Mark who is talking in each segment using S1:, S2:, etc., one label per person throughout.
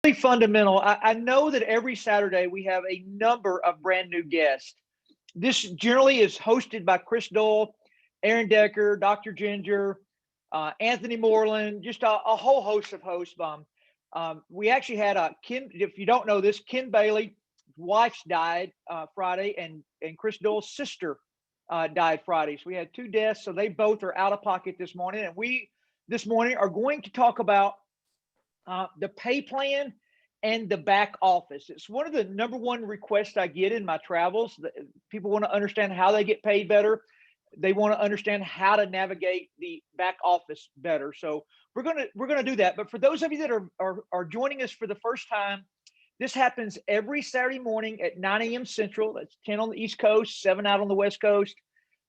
S1: Really fundamental. I know that every Saturday we have a number of brand new guests. This generally is hosted by Chris Dole, Aaron Decker, Dr. Ginger, Anthony Moreland, just a whole host of hosts. We actually had Ken. If you don't know this, Ken Bailey, wife's died Friday, and Chris Dole's sister died Friday. So we had two deaths. So they both are out of pocket this morning, and we this morning are going to talk about the pay plan and the back office. It's one of the number one requests I get in my travels. People want to understand how they get paid better. They want to understand how to navigate the back office better. So we're gonna do that. But for those of you that are joining us for the first time, this happens every Saturday morning at 9 a.m. Central. That's 10 on the East Coast, 7 out on the West Coast.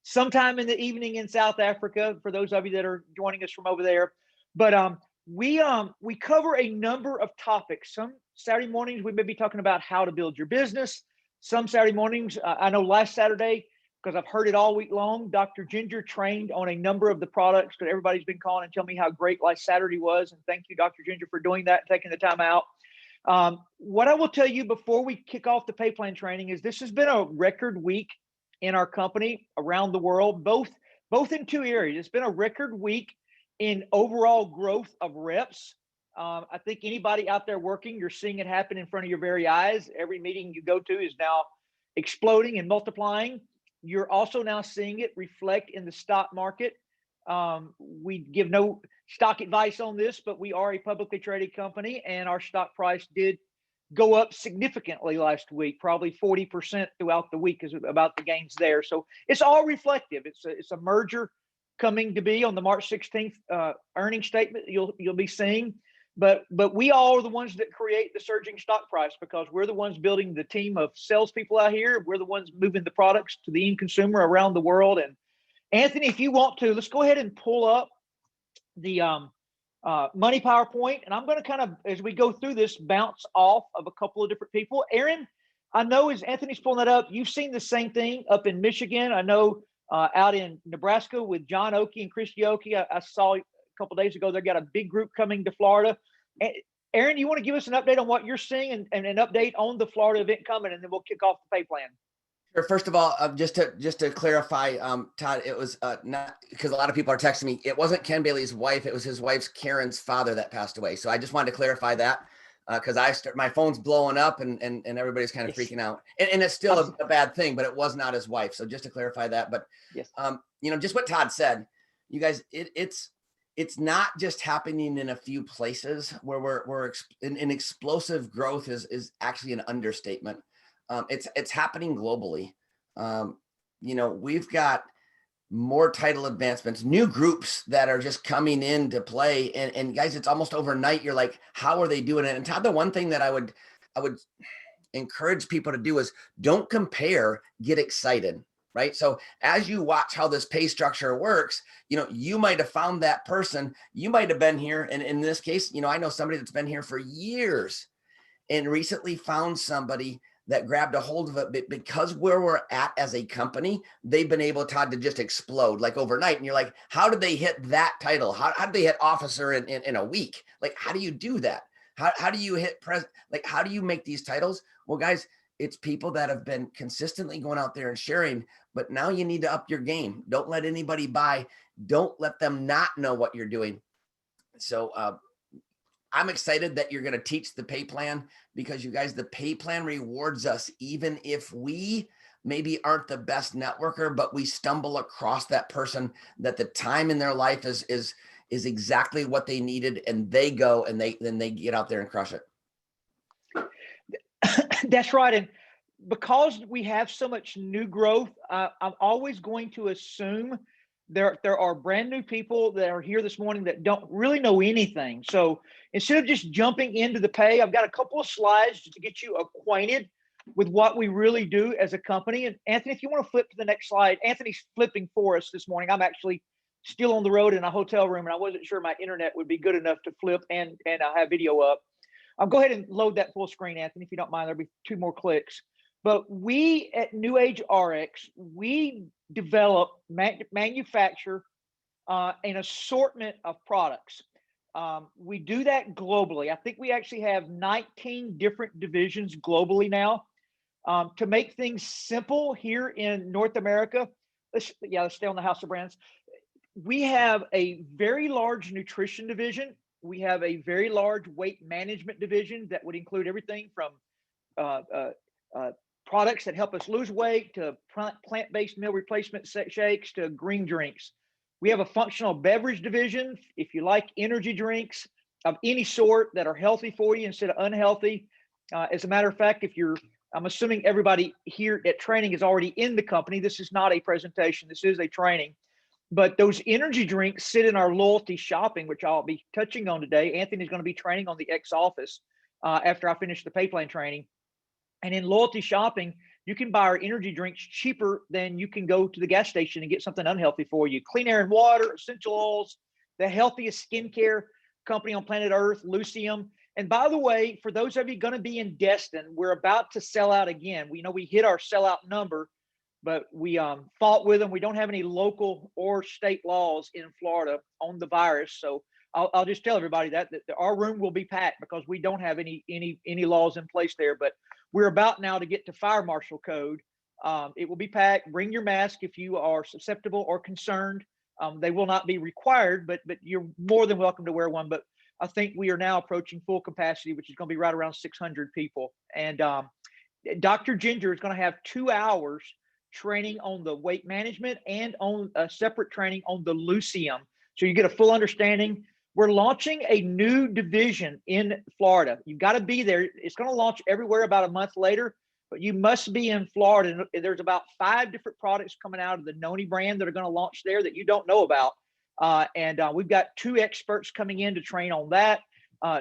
S1: Sometime in the evening in South Africa for those of you that are joining us from over there. But we cover a number of topics. Some Saturday mornings we may be talking about how to build your business. Some Saturday mornings, I know last Saturday, because I've heard it all week long, Dr. Ginger trained on a number of the products that everybody's been calling and telling me how great last Saturday was. And thank you, Dr. Ginger, for doing that and taking the time out. What I will tell you before we kick off the pay plan training is this has been a record week in our company around the world, both in two areas. It's been a record week in overall growth of reps. I think anybody out there working, you're seeing it happen in front of your very eyes. Every meeting you go to is now exploding and multiplying. You're also now seeing it reflect in the stock market. We give no stock advice on this, but we are a publicly traded company, and our stock price did go up significantly last week, probably 40% throughout the week is about the gains there. So it's all reflective. It's a merger coming to be on the March 16th earnings statement you'll be seeing. But we all are the ones that create the surging stock price because we're the ones building the team of salespeople out here. We're the ones moving the products to the end consumer around the world. And Anthony, if you want to, let's go ahead and pull up the money PowerPoint. And I'm going to kind of, as we go through this, bounce off of a couple of different people. Aaron, I know as Anthony's pulling that up, you've seen the same thing up in Michigan. I know out in Nebraska with John Oakey and Christy Oakey. I saw a couple of days ago, they've got a big group coming to Florida. Aaron, you want to give us an update on what you're seeing and an update on the Florida event coming, and then we'll kick off the pay plan.
S2: Sure. First of all, just to clarify, Todd, it was not because a lot of people are texting me. It wasn't Ken Bailey's wife. It was his wife's Karen's father that passed away. So I just wanted to clarify that because my phone's blowing up and everybody's kind of freaking out. And it's still a bad thing, but it was not his wife. So just to clarify that. But
S1: yes.
S2: Just what Todd said, you guys, it's not just happening in a few places where we're in explosive growth is actually an understatement. It's happening globally. We've got more title advancements, new groups that are just coming into play. And guys, it's almost overnight. You're like, how are they doing it? And Todd, the one thing that I would encourage people to do is don't compare, get excited, right? So as you watch how this pay structure works, you might have found that person, you might have been here. And in this case, I know somebody that's been here for years and recently found somebody that grabbed a hold of it because where we're at as a company, they've been able, Todd, to just explode like overnight. And you're like, how did they hit that title? How did they hit officer in a week? Like, how do you do that? How do you hit president? Like, how do you make these titles? Well, guys, it's people that have been consistently going out there and sharing, but now you need to up your game. Don't let anybody buy. Don't let them not know what you're doing. So, I'm excited that you're going to teach the pay plan because you guys, the pay plan rewards us, even if we maybe aren't the best networker, but we stumble across that person that the time in their life is exactly what they needed. And they go and they get out there and crush it.
S1: That's right. And because we have so much new growth, I'm always going to assume there are brand new people that are here this morning that don't really know anything. So instead of just jumping into the pay, I've got a couple of slides to get you acquainted with what we really do as a company. And Anthony, if you want to flip to the next slide, Anthony's flipping for us this morning. I'm actually still on the road in a hotel room, and I wasn't sure my internet would be good enough to flip and I have video up. I'll go ahead and load that full screen, Anthony, if you don't mind. There'll be 2 more clicks. But we at NewAge RX, we develop, manufacture an assortment of products. We do that globally. I think we actually have 19 different divisions globally now. To make things simple here in North America, let's stay on the house of brands. We have a very large nutrition division. We have a very large weight management division that would include everything from uh, uh, uh, products that help us lose weight to plant-based meal replacement shakes to green drinks. We have a functional beverage division. If you like energy drinks of any sort that are healthy for you instead of unhealthy. As a matter of fact, I'm assuming everybody here at training is already in the company. This is not a presentation. This is a training. But those energy drinks sit in our loyalty shopping, which I'll be touching on today. Anthony's going to be training on the X office after I finish the pay plan training. And in loyalty shopping, you can buy our energy drinks cheaper than you can go to the gas station and get something unhealthy for you. Clean air and water, essential oils, the healthiest skincare company on planet Earth, Lucium. And by the way, for those of you going to be in Destin, we're about to sell out again. We know we hit our sellout number, but we fought with them. We don't have any local or state laws in Florida on the virus. So I'll just tell everybody that our room will be packed because we don't have any laws in place there. But we're about now to get to fire marshal code. It will be packed. Bring your mask if you are susceptible or concerned. They will not be required, but you're more than welcome to wear one. But I think we are now approaching full capacity, which is going to be right around 600 people. And Dr. Ginger is going to have 2 hours training on the weight management and on a separate training on the Lucium. So you get a full understanding. We're launching a new division in Florida. You've got to be there. It's going to launch everywhere about a month later, but you must be in Florida. There's about 5 different products coming out of the Noni brand that are going to launch there that you don't know about. And we've got 2 experts coming in to train on that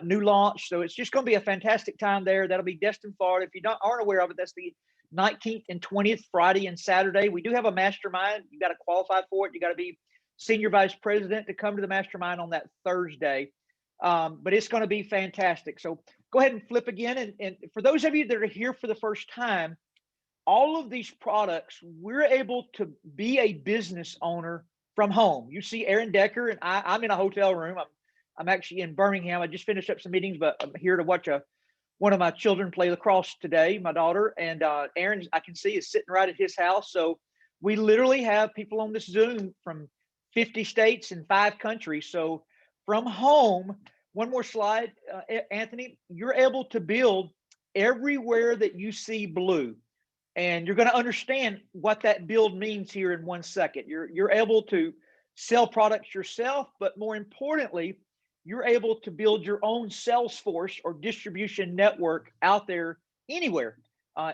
S1: new launch. So it's just going to be a fantastic time there. That'll be Destin, Florida. If you aren't aware of it, that's the 19th and 20th, Friday and Saturday. We do have a mastermind. You got to qualify for it. You got to be senior vice president to come to the mastermind on that Thursday. But it's going to be fantastic. So go ahead and flip again. And for those of you that are here for the first time, all of these products, we're able to be a business owner from home. You see Aaron Decker, and I'm in a hotel room. I'm actually in Birmingham. I just finished up some meetings, but I'm here to watch one of my children play lacrosse today, my daughter, and Aaron, I can see, is sitting right at his house. So we literally have people on this Zoom from 50 states and 5 countries. So from home, one more slide, Anthony, you're able to build everywhere that you see blue. And you're going to understand what that build means here in 1 second. You're able to sell products yourself, but more importantly, you're able to build your own sales force or distribution network out there anywhere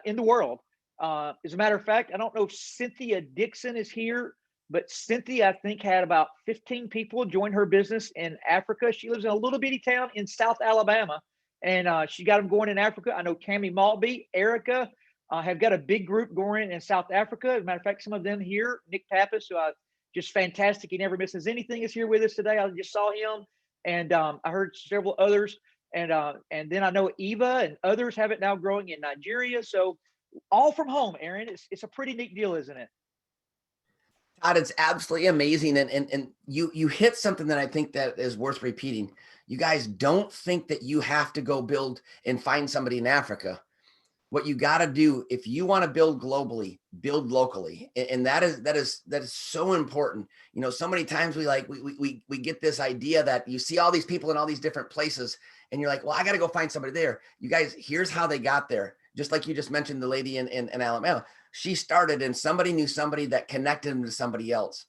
S1: in the world. As a matter of fact, I don't know if Cynthia Dixon is here, but Cynthia, I think, had about 15 people join her business in Africa. She lives in a little bitty town in South Alabama, and she got them going in Africa. I know Tammy Maltby, Erica have got a big group going in South Africa. As a matter of fact, some of them here, Nick Pappas, who just fantastic. He never misses anything, is here with us today. I just saw him. And I heard several others, and then I know Eva and others have it now growing in Nigeria. So all from home, Aaron. It's a pretty neat deal, isn't it?
S2: Todd, it's absolutely amazing, and you hit something that I think that is worth repeating. You guys don't think that you have to go build and find somebody in Africa. What you got to do, if you want to build globally, build locally, and that is so important. You know, so many times we get this idea that you see all these people in all these different places, and you're like, well, I got to go find somebody there. You guys, here's how they got there. Just like you just mentioned, the lady in Alabama, she started, and somebody knew somebody that connected them to somebody else.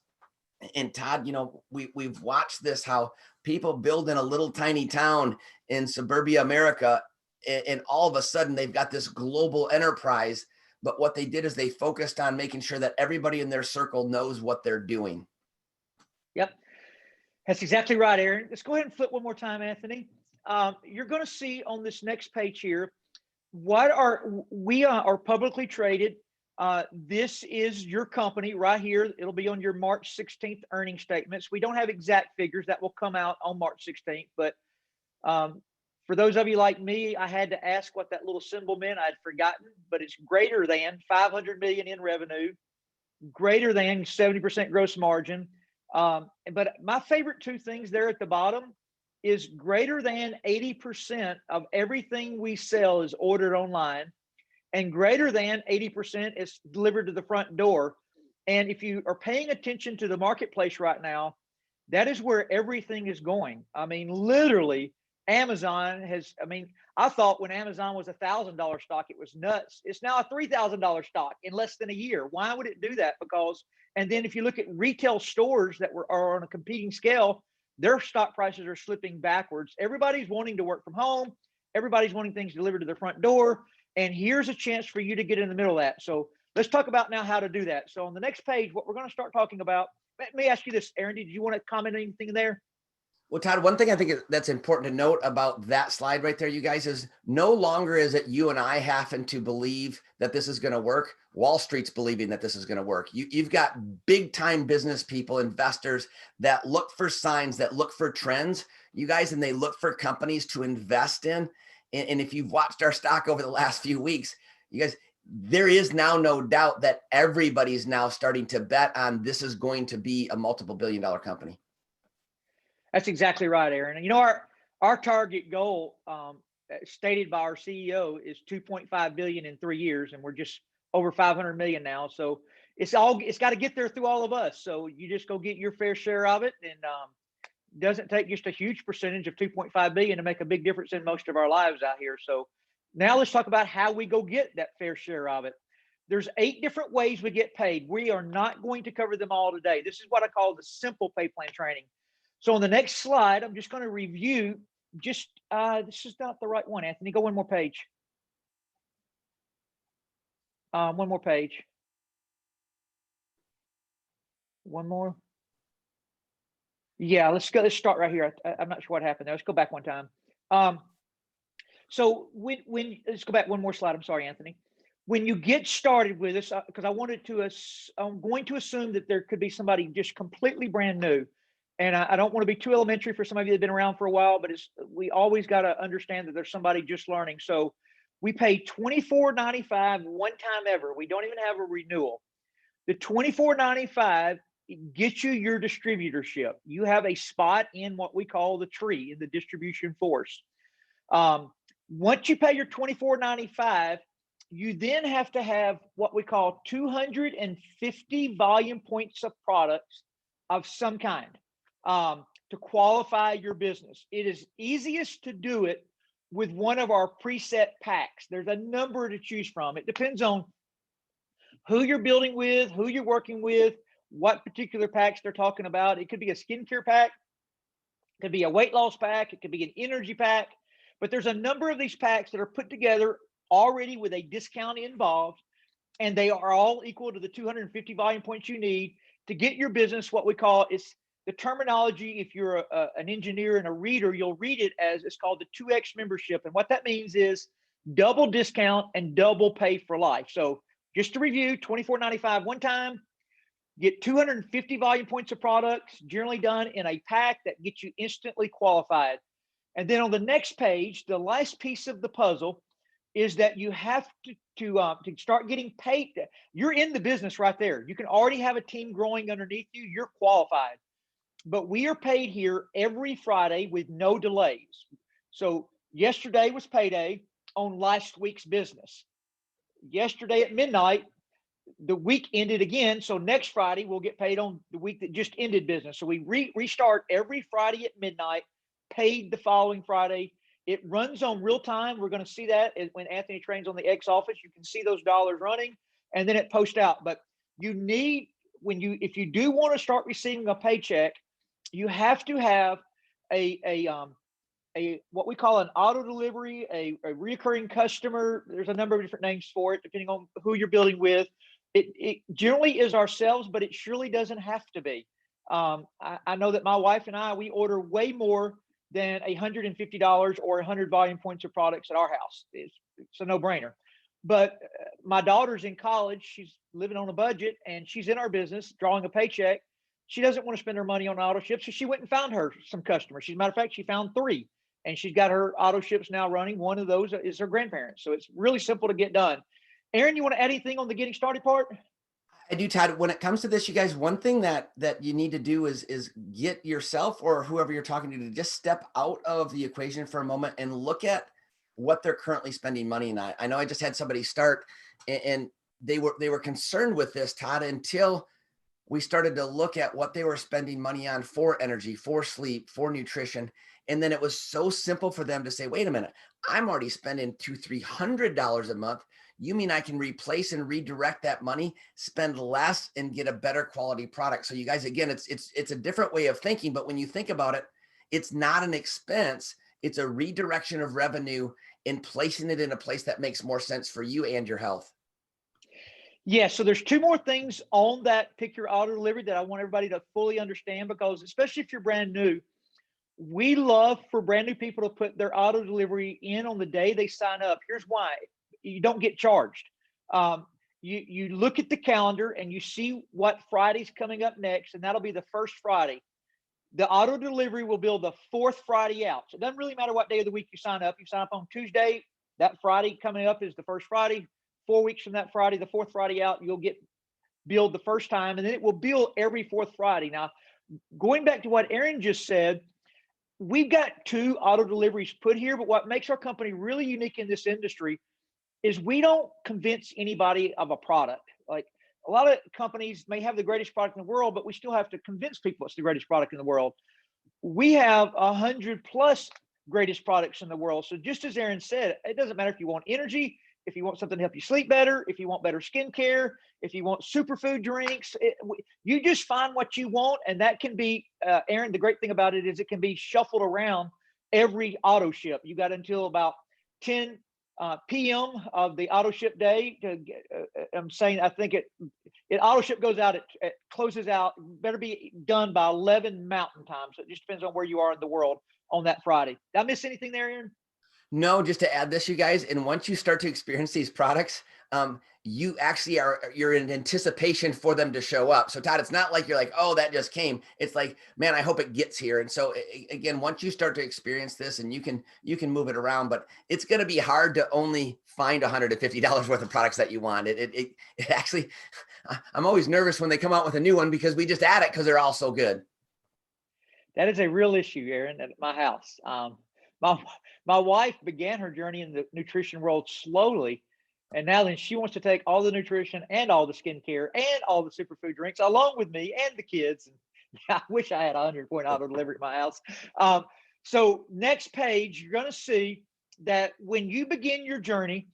S2: And Todd, you know, we've watched this, how people build in a little tiny town in suburbia America, and all of a sudden they've got this global enterprise. But what they did is they focused on making sure that everybody in their circle knows what they're doing.
S1: Yep, that's exactly right, Aaron. Let's go ahead and flip one more time, Anthony. You're going to see on this next page here, we are publicly traded. This is your company right here. It'll be on your March 16th earnings statements. We don't have exact figures that will come out on March 16th, but for those of you like me, I had to ask what that little symbol meant. I'd forgotten, but it's greater than 500 million in revenue, greater than 70% gross margin. But my favorite 2 things there at the bottom is greater than 80% of everything we sell is ordered online, and greater than 80% is delivered to the front door. And if you are paying attention to the marketplace right now, that is where everything is going. I mean, literally, Amazon has, I mean, I thought when Amazon was $1,000 stock, it was nuts. It's now a $3,000 stock in less than a year. Why would it do that? Because, and then if you look at retail stores that are on a competing scale, their stock prices are slipping backwards. Everybody's wanting to work from home. Everybody's wanting things delivered to their front door. And here's a chance for you to get in the middle of that. So let's talk about now how to do that. So on the next page, what we're going to start talking about, let me ask you this, Aaron, did you want to comment on anything there?
S2: Well, Todd, one thing I think that's important to note about that slide right there, you guys, is no longer is it you and I having to believe that this is going to work. Wall Street's believing that this is going to work. You've got big time business people, investors that look for signs, that look for trends, you guys, and they look for companies to invest in. And if you've watched our stock over the last few weeks, you guys, there is now no doubt that everybody's now starting to bet on this is going to be a multiple billion-dollar company.
S1: That's exactly right, Aaron. And you know, our target goal, stated by our CEO, is 2.5 billion in 3 years, and we're just over 500 million now. So it's got to get there through all of us. So you just go get your fair share of it, and doesn't take just a huge percentage of 2.5 billion to make a big difference in most of our lives out here. So now let's talk about how we go get that fair share of it. There's 8 different ways we get paid. We are not going to cover them all today. This is what I call the simple pay plan training. So on the next slide, I'm just going to review just, this is not the right one, Anthony. Go one more page. One more page. One more. Yeah, let's start right here. I'm not sure what happened there. Let's go back one time. So when let's go back one more slide. I'm sorry, Anthony. When you get started with this, because I'm going to assume that there could be somebody just completely brand new. And I don't want to be too elementary for some of you that have been around for a while, but we always got to understand that there's somebody just learning. So we pay $24.95 one time ever. We don't even have a renewal. The $24.95 gets you your distributorship. You have a spot in what we call the tree, in the distribution force. Once you pay your $24.95, you then have to have what we call 250 volume points of products of some kind. To qualify your business. It is easiest to do it with one of our preset packs. There's a number to choose from. It depends on who you're building with, who you're working with, what particular packs they're talking about. It could be a skincare pack, it could be a weight loss pack, it could be an energy pack, but there's a number of these packs that are put together already with a discount involved, and they are all equal to the 250 volume points you need to get your business what we call, it's the terminology, if you're an engineer and a reader, you'll read it as it's called the 2X membership. And what that means is double discount and double pay for life. So just to review, $24.95 one time, get 250 volume points of products, generally done in a pack that gets you instantly qualified. And then on the next page, the last piece of the puzzle is that you have to start getting paid. You're in the business right there. You can already have a team growing underneath you. You're qualified. But we are paid here every Friday with no delays. So yesterday was payday on last week's business. Yesterday at midnight, the week ended again. So next Friday, we'll get paid on the week that just ended business. So we restart every Friday at midnight, paid the following Friday. It runs on real time. We're going to see that when Anthony trains on the X office. You can see those dollars running, and then it posts out. But you need, if you do want to start receiving a paycheck, you have to have a what we call an auto delivery, a recurring customer. There's a number of different names for it, depending on who you're building with. It generally is ourselves, but it surely doesn't have to be. I know that my wife and we order way more than $150 or 100 volume points of products at our house. It's a no-brainer. But my daughter's in college. She's living on a budget, and she's in our business, drawing a paycheck. She doesn't want to spend her money on auto ships, so she went and found her some customers. As a matter of fact, she found 3, and she's got her auto ships now running. One of those is her grandparents. So it's really simple to get done. Aaron, you want to add anything on the getting started part?
S2: I do, Todd. When it comes to this, you guys, one thing that you need to do is get yourself or whoever you're talking to just step out of the equation for a moment and look at what they're currently spending money on. I know I just had somebody start, and they were concerned with this, Todd, until we started to look at what they were spending money on for energy, for sleep, for nutrition. And then it was so simple for them to say, wait a minute, I'm already spending $200-300 a month. You mean I can replace and redirect that money, spend less and get a better quality product? So you guys, again, it's a different way of thinking, but when you think about it, it's not an expense. It's a redirection of revenue and placing it in a place that makes more sense for you and your health.
S1: Yeah, so there's two more things on that pick your auto delivery that I want everybody to fully understand, because especially if you're brand new, we love for brand new people to put their auto delivery in on the day they sign up. Here's why: you don't get charged. You look at the calendar and you see what Friday's coming up next, and that'll be the first Friday. The auto delivery will be the fourth Friday out. So it doesn't really matter what day of the week you sign up. You sign up on Tuesday, that Friday coming up is the first Friday. 4 weeks from that Friday, the fourth Friday out, you'll get billed the first time, and then it will bill every fourth Friday. Now, going back to what Aaron just said, we've got 2 auto deliveries put here, but what makes our company really unique in this industry is we don't convince anybody of a product. Like, a lot of companies may have the greatest product in the world, but we still have to convince people it's the greatest product in the world. We have 100 plus greatest products in the world. So just as Aaron said, it doesn't matter if you want energy, if you want something to help you sleep better, if you want better skincare, if you want superfood drinks, you just find what you want. And that can be, Aaron, the great thing about it is it can be shuffled around every auto ship. You got until about 10 p.m. of the auto ship day to get, I'm saying, I think it auto ship goes out, it closes out, better be done by 11 mountain time. So it just depends on where you are in the world on that Friday. Did I miss anything there, Aaron?
S2: No, just to add this, you guys, and once you start to experience these products, you actually you're in anticipation for them to show up. So Todd, it's not like you're like, oh, that just came. It's like, man, I hope it gets here. And so again, once you start to experience this, and you can move it around, but it's going to be hard to only find $150 worth of products that you want. It actually, I'm always nervous when they come out with a new one because we just add it because they're all so good.
S1: That is a real issue, Aaron, at my house. My wife began her journey in the nutrition world slowly, and now then she wants to take all the nutrition and all the skincare and all the superfood drinks along with me and the kids. And I wish I had 100-point auto delivery at my house. So next page, you're going to see that when you begin your journey,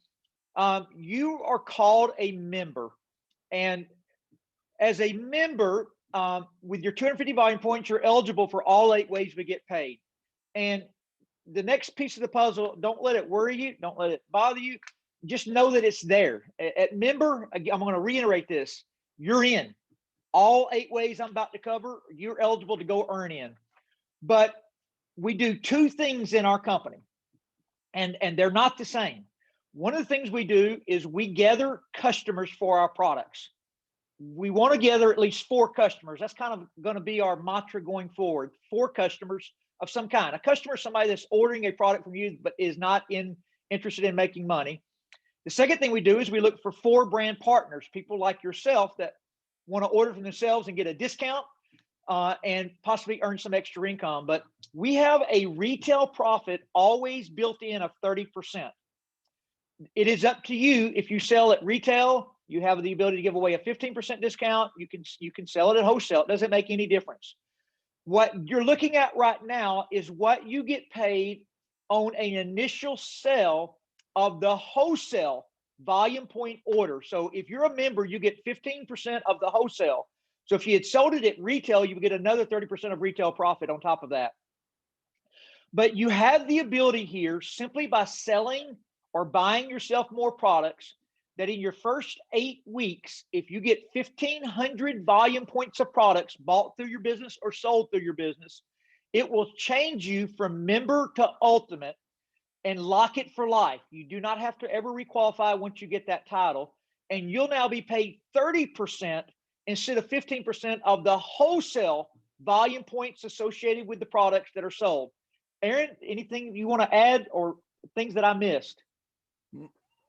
S1: you are called a member, and as a member, with your 250 volume points, you're eligible for all 8 ways we get paid. And the next piece of the puzzle, don't let it worry you. Don't let it bother you. Just know that it's there. At member, I'm going to reiterate this. You're in. All 8 ways I'm about to cover, you're eligible to go earn in. But we do 2 things in our company, and they're not the same. One of the things we do is we gather customers for our products. We want to gather at least 4 customers. That's kind of going to be our mantra going forward. 4 customers of some kind. A customer is somebody that's ordering a product from you but is not interested in making money. The second thing we do is we look for 4 brand partners, people like yourself that want to order from themselves and get a discount and possibly earn some extra income. But we have a retail profit always built in of 30%. It is up to you. If you sell at retail, you have the ability to give away a 15% discount. You can sell it at wholesale. It doesn't make any difference. What you're looking at right now is what you get paid on an initial sale of the wholesale volume point order. So if you're a member, you get 15% of the wholesale. So if you had sold it at retail, you would get another 30% of retail profit on top of that. But you have the ability here, simply by selling or buying yourself more products, that in your first 8 weeks, if you get 1,500 volume points of products bought through your business or sold through your business, it will change you from member to ultimate and lock it for life. You do not have to ever requalify once you get that title. And you'll now be paid 30% instead of 15% of the wholesale volume points associated with the products that are sold. Aaron, anything you want to add or things that I missed?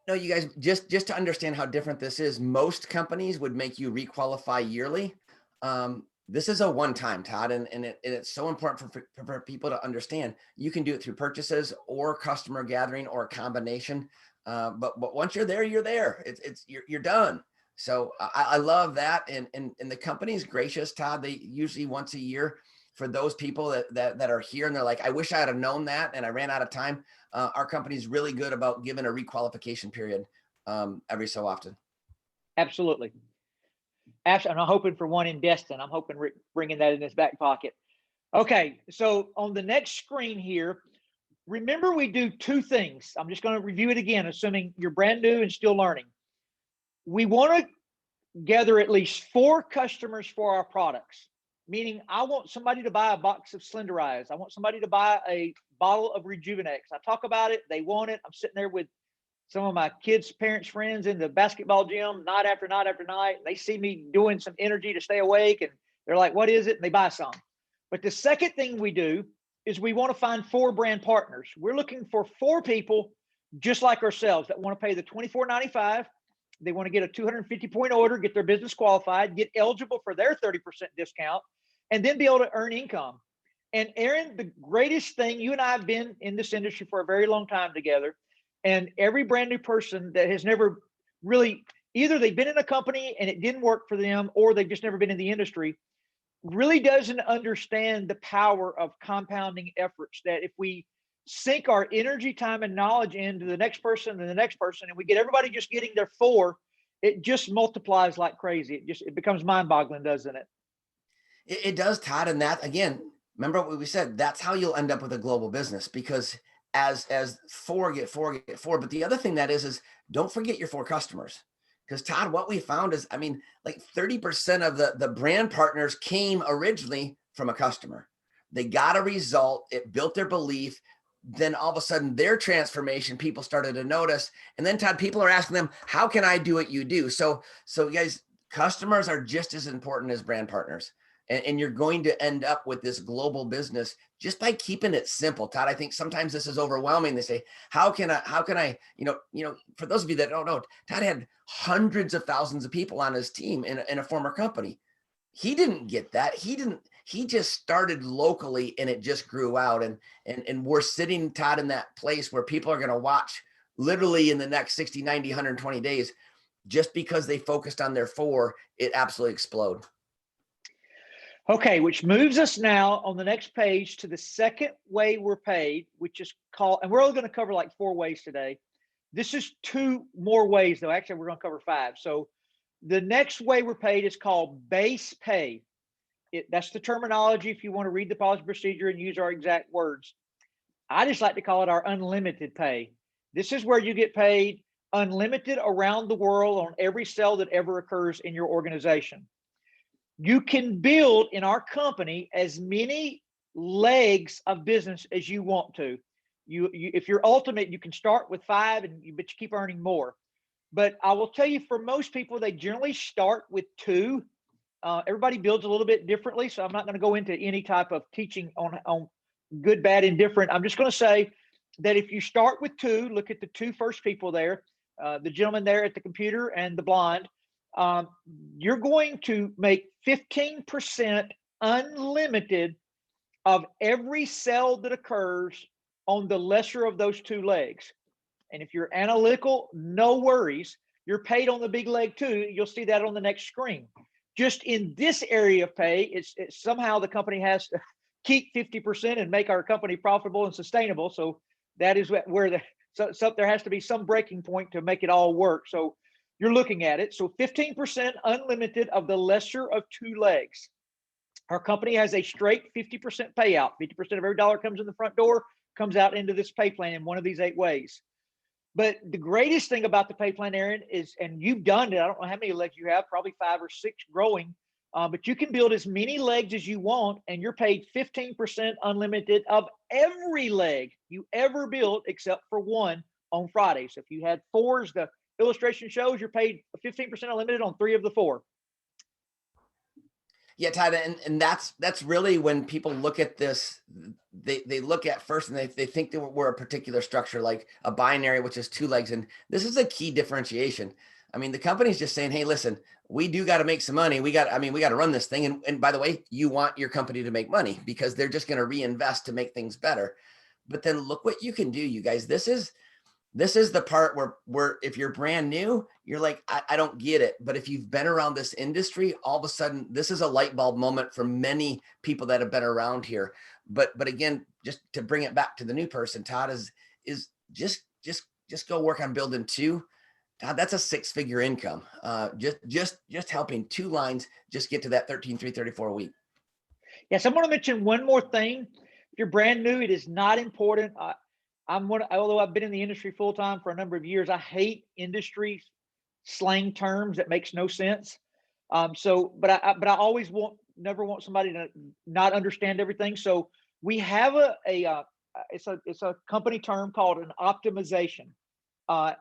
S2: No, you guys, just to understand how different this is, most companies would make you requalify yearly. This is a one-time, Todd, and it's so important for people to understand. You can do it through purchases or customer gathering or a combination. But once you're there, you're there. You're done. So I love that, and the company's gracious, Todd. They usually once a year for those people that are here and they're like, I wish I had have known that, and I ran out of time. Our company's really good about giving a requalification period every so often.
S1: Absolutely. And I'm hoping for one in Destin. I'm hoping bringing that in his back pocket. Okay, so on the next screen here, remember we do two things. I'm just going to review it again, assuming you're brand new and still learning. We want to gather at least 4 customers for our products, meaning I want somebody to buy a box of Slenderize. I want somebody to buy a bottle of Rejuvenex. I talk about it. They want it. I'm sitting there with some of my kids' parents' friends in the basketball gym night after night after night. They see me doing some energy to stay awake, and they're like, what is it? And they buy some. But the second thing we do is we want to find 4 brand partners. We're looking for 4 people just like ourselves that want to pay the $24.95. They want to get a 250-point order, get their business qualified, get eligible for their 30% discount, and then be able to earn income. And Aaron, the greatest thing, you and I have been in this industry for a very long time together. And every brand new person that has never really, either they've been in a company and it didn't work for them, or they've just never been in the industry, really doesn't understand the power of compounding efforts. That if we sink our energy, time, and knowledge into the next person and the next person, and we get everybody just getting their 4, it just multiplies like crazy. It becomes mind-boggling, doesn't it?
S2: It does, Todd. And that, again, remember what we said, that's how you'll end up with a global business, because as 4 get 4 get 4. But the other thing that is don't forget your 4 customers. Because Todd, what we found is, I mean, like 30% of the brand partners came originally from a customer. They got a result, it built their belief. Then all of a sudden their transformation, people started to notice. And then Todd, people are asking them, how can I do what you do? So guys, customers are just as important as brand partners. And you're going to end up with this global business just by keeping it simple. Todd, I think sometimes this is overwhelming. They say, how can I, for those of you that don't know, Todd had hundreds of thousands of people on his team in a former company. He didn't get that. He just started locally and it just grew out. And we're sitting, Todd, in that place where people are going to watch literally in the next 60, 90, 120 days, just because they focused on their 4, it absolutely explode.
S1: Okay, which moves us now on the next page to the second way we're paid, which is called, and we're only going to cover like 4 ways today. This is 2 more ways, though. Actually, we're going to cover 5. So the next way we're paid is called base pay. That's the terminology if you want to read the policy procedure and use our exact words. I just like to call it our unlimited pay. This is where you get paid unlimited around the world on every sale that ever occurs in your organization. You can build in our company as many legs of business as you want to. If you're ultimate, you can start with 5, but you keep earning more. But I will tell you, for most people, they generally start with 2. Everybody builds a little bit differently, so I'm not going to go into any type of teaching on good, bad, indifferent. I'm just going to say that if you start with 2, look at the 2 first people there, the gentleman there at the computer and the blonde. You're going to make 15% unlimited of every sale that occurs on the lesser of those 2 legs. And if you're analytical, no worries. You're paid on the big leg too. You'll see that on the next screen. Just in this area of pay, it's somehow the company has to keep 50% and make our company profitable and sustainable. So that is where there has to be some breaking point to make it all work. So you're looking at it. So 15% unlimited of the lesser of 2 legs. Our company has a straight 50% payout. 50% of every dollar comes in the front door, comes out into this pay plan in one of these 8 ways. But the greatest thing about the pay plan, Aaron, is, and you've done it, I don't know how many legs you have, probably 5 or 6 growing, but you can build as many legs as you want, and you're paid 15% unlimited of every leg you ever built except for 1 on Friday. So if you had 4s, the illustration shows you're paid 15% unlimited on 3 of the 4.
S2: Yeah, Todd, and that's really when people look at this, they look at first and they think that we're a particular structure, like a binary, which is two legs. And this is a key differentiation. I mean, the company's just saying, hey, listen, we do got to make some money. We got to run this thing. And by the way, you want your company to make money because they're just going to reinvest to make things better. But then look what you can do, you guys. This is the part where if you're brand new, you're like, I don't get it. But if you've been around this industry, all of a sudden, this is a light bulb moment for many people that have been around here. But again, just to bring it back to the new person, Todd, is just go work on building two. Todd, that's a 6-figure income. Just helping two lines just get to that 13,334 a week.
S1: Yes, I'm going to mention one more thing. If you're brand new, it is not important. Although I've been in the industry full time for a number of years, I hate industry slang terms that makes no sense. But I always never want somebody to not understand everything. So we have it's a company term called an optimization.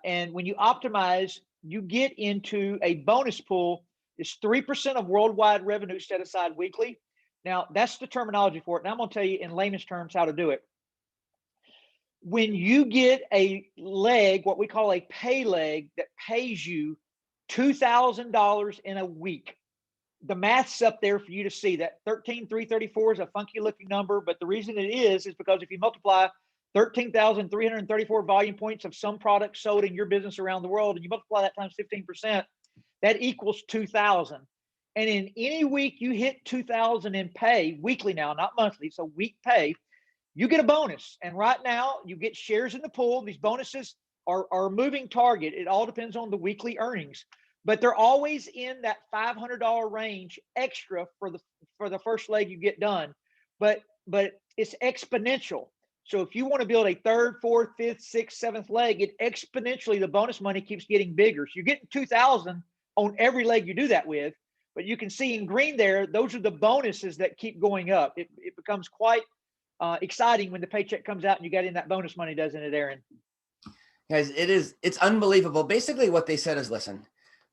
S1: And when you optimize, you get into a bonus pool. It's 3% of worldwide revenue set aside weekly. Now that's the terminology for it. And I'm going to tell you in layman's terms how to do it. When you get a leg, what we call a pay leg, that pays you $2,000 in a week, the math's up there for you to see. That 13,334 is a funky looking number, but the reason it is because if you multiply 13,334 volume points of some product sold in your business around the world, and you multiply that times 15%, that equals 2,000. And in any week you hit 2,000 in pay, weekly now, not monthly, so week pay, you get a bonus. And right now you get shares in the pool. These bonuses are a moving target. It all depends on the weekly earnings, but they're always in that $500 range extra for the first leg you get done. But it's exponential. So if you want to build a third, fourth, fifth, sixth, seventh leg, it exponentially, the bonus money keeps getting bigger. So you're getting 2,000 on every leg you do that with. But you can see in green there, those are the bonuses that keep going up. It becomes quite exciting when the paycheck comes out and you got in that bonus money, doesn't it, Aaron?
S2: Guys, it's unbelievable. Basically what they said is, listen,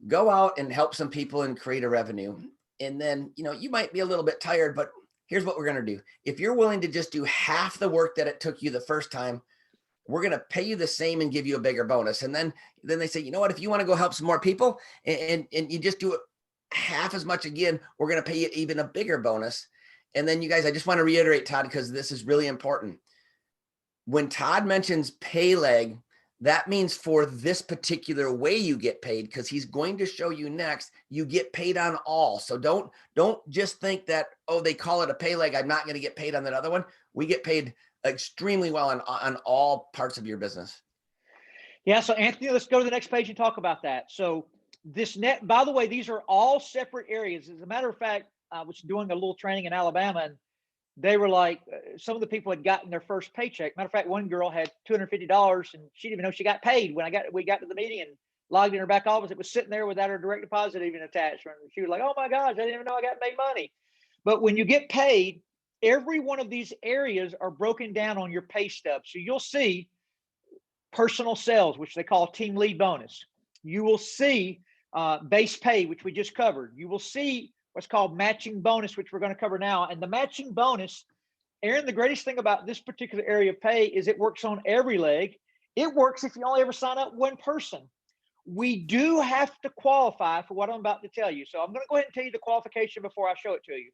S2: go out and help some people and create a revenue. And then, you might be a little bit tired, but here's what we're going to do. If you're willing to just do half the work that it took you the first time, we're going to pay you the same and give you a bigger bonus. And then they say, you know what, if you want to go help some more people and you just do it half as much again, we're going to pay you even a bigger bonus. And then you guys, I just want to reiterate, Todd, because this is really important. When Todd mentions pay leg, that means for this particular way you get paid, because he's going to show you next, you get paid on all. So don't just think that, oh, they call it a pay leg, I'm not going to get paid on that other one. We get paid extremely well on all parts of your business.
S1: Yeah. So Anthony, let's go to the next page and talk about that. So by the way, these are all separate areas. As a matter of fact, I was doing a little training in Alabama, and they were like, some of the people had gotten their first paycheck. Matter of fact, one girl had $250 and she didn't even know she got paid. When we got to the meeting and logged in her back office, it was sitting there without her direct deposit even attached. And she was like, oh my gosh, I didn't even know I got made money. But when you get paid, every one of these areas are broken down on your pay stub. So you'll see personal sales, which they call team lead bonus. You will see base pay, which we just covered. You will see what's called matching bonus, which we're going to cover now. And the matching bonus, Aaron, the greatest thing about this particular area of pay is it works on every leg. It works if you only ever sign up one person. We do have to qualify for what I'm about to tell you. So I'm going to go ahead and tell you the qualification before I show it to you.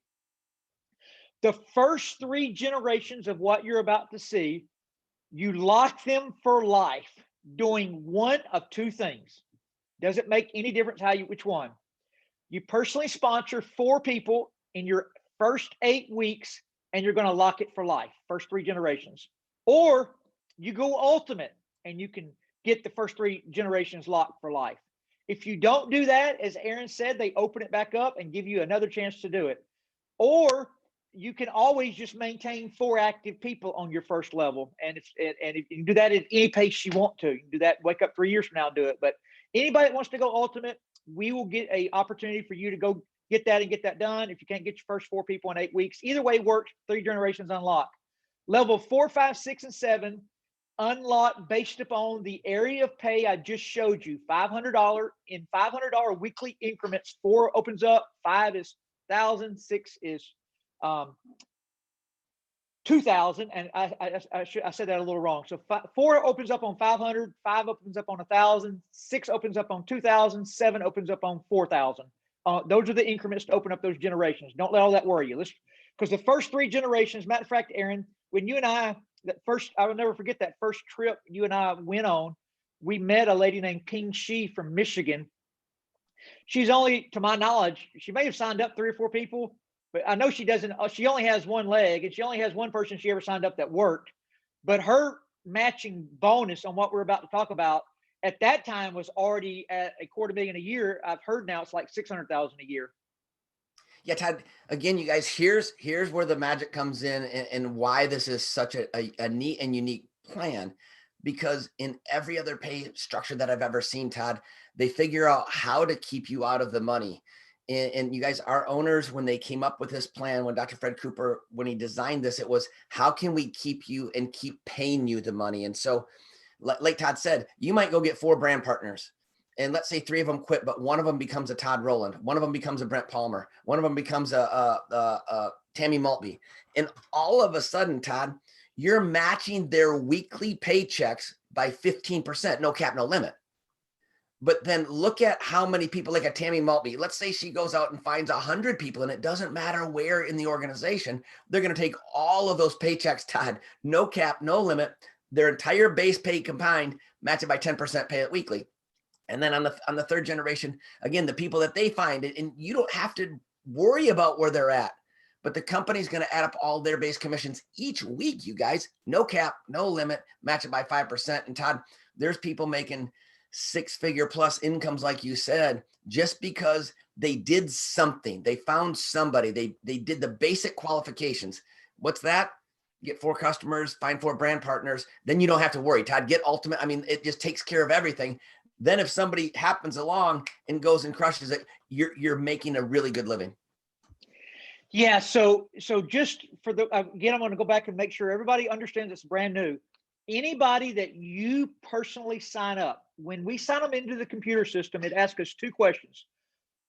S1: The first 3 generations of what you're about to see, you lock them for life doing one of 2 things. Doesn't make any difference which one. You personally sponsor 4 people in your first 8 weeks, and you're going to lock it for life, first 3 generations. Or you go ultimate, and you can get the first 3 generations locked for life. If you don't do that, as Aaron said, they open it back up and give you another chance to do it. Or you can always just maintain 4 active people on your first level. And you can do that at any pace you want to. You can do that, wake up 3 years from now and do it. But anybody that wants to go ultimate, we will get an opportunity for you to go get that and get that done. If you can't get your first 4 people in 8 weeks, either way works. 3 generations unlock. Level 4, 5, 6, and 7 unlock based upon the area of pay I just showed you. $500 in $500 weekly increments. 4 opens up, 5 is 1,000, 6 is 2,000, and I said that a little wrong. So 4 opens up on 500, 5 opens up on 1,000, 6 opens up on 2,000, 7 opens up on 4,000. Those are the increments to open up those generations. Don't let all that worry you. Because the first 3 generations, matter of fact, Aaron, when you and I, I will never forget that first trip you and I went on. We met a lady named Ping Shi from Michigan. She's only, to my knowledge, she may have signed up 3 or 4 people, but I know she doesn't. She only has one leg, and she only has one person she ever signed up that worked. But her matching bonus on what we're about to talk about at that time was already at $250,000 a year. I've heard now it's like 600,000 a year.
S2: Yeah, Todd, again, you guys, here's where the magic comes in, and why this is such a neat and unique plan. Because in every other pay structure that I've ever seen, Todd, they figure out how to keep you out of the money. And you guys, our owners, when they came up with this plan, when Dr. Fred Cooper, when he designed this, it was, how can we keep you and keep paying you the money? And so, like Todd said, you might go get 4 brand partners, and let's say 3 of them quit, but one of them becomes a Todd Rowland, one of them becomes a Brent Palmer, one of them becomes a Tammy Maltby. And all of a sudden, Todd, you're matching their weekly paychecks by 15%, no cap, no limit. But then look at how many people, like a Tammy Maltby, let's say she goes out and finds 100 people, and it doesn't matter where in the organization, they're going to take all of those paychecks, Todd, no cap, no limit, their entire base pay combined, match it by 10%, pay it weekly. And then on the 3rd generation, again, the people that they find, and you don't have to worry about where they're at, but the company's going to add up all their base commissions each week, you guys, no cap, no limit, match it by 5%. And Todd, there's people making 6-figure plus incomes, like you said, just because they did something. They found somebody. They did the basic qualifications. What's that? Get 4 customers, find 4 brand partners. Then you don't have to worry, Todd. Get ultimate. I mean, it just takes care of everything. Then if somebody happens along and goes and crushes it, you're making a really good living.
S1: Yeah. So just for again, I'm going to go back and make sure everybody understands it's brand new. Anybody that you personally sign up, when we sign them into the computer system, it asks us 2 questions.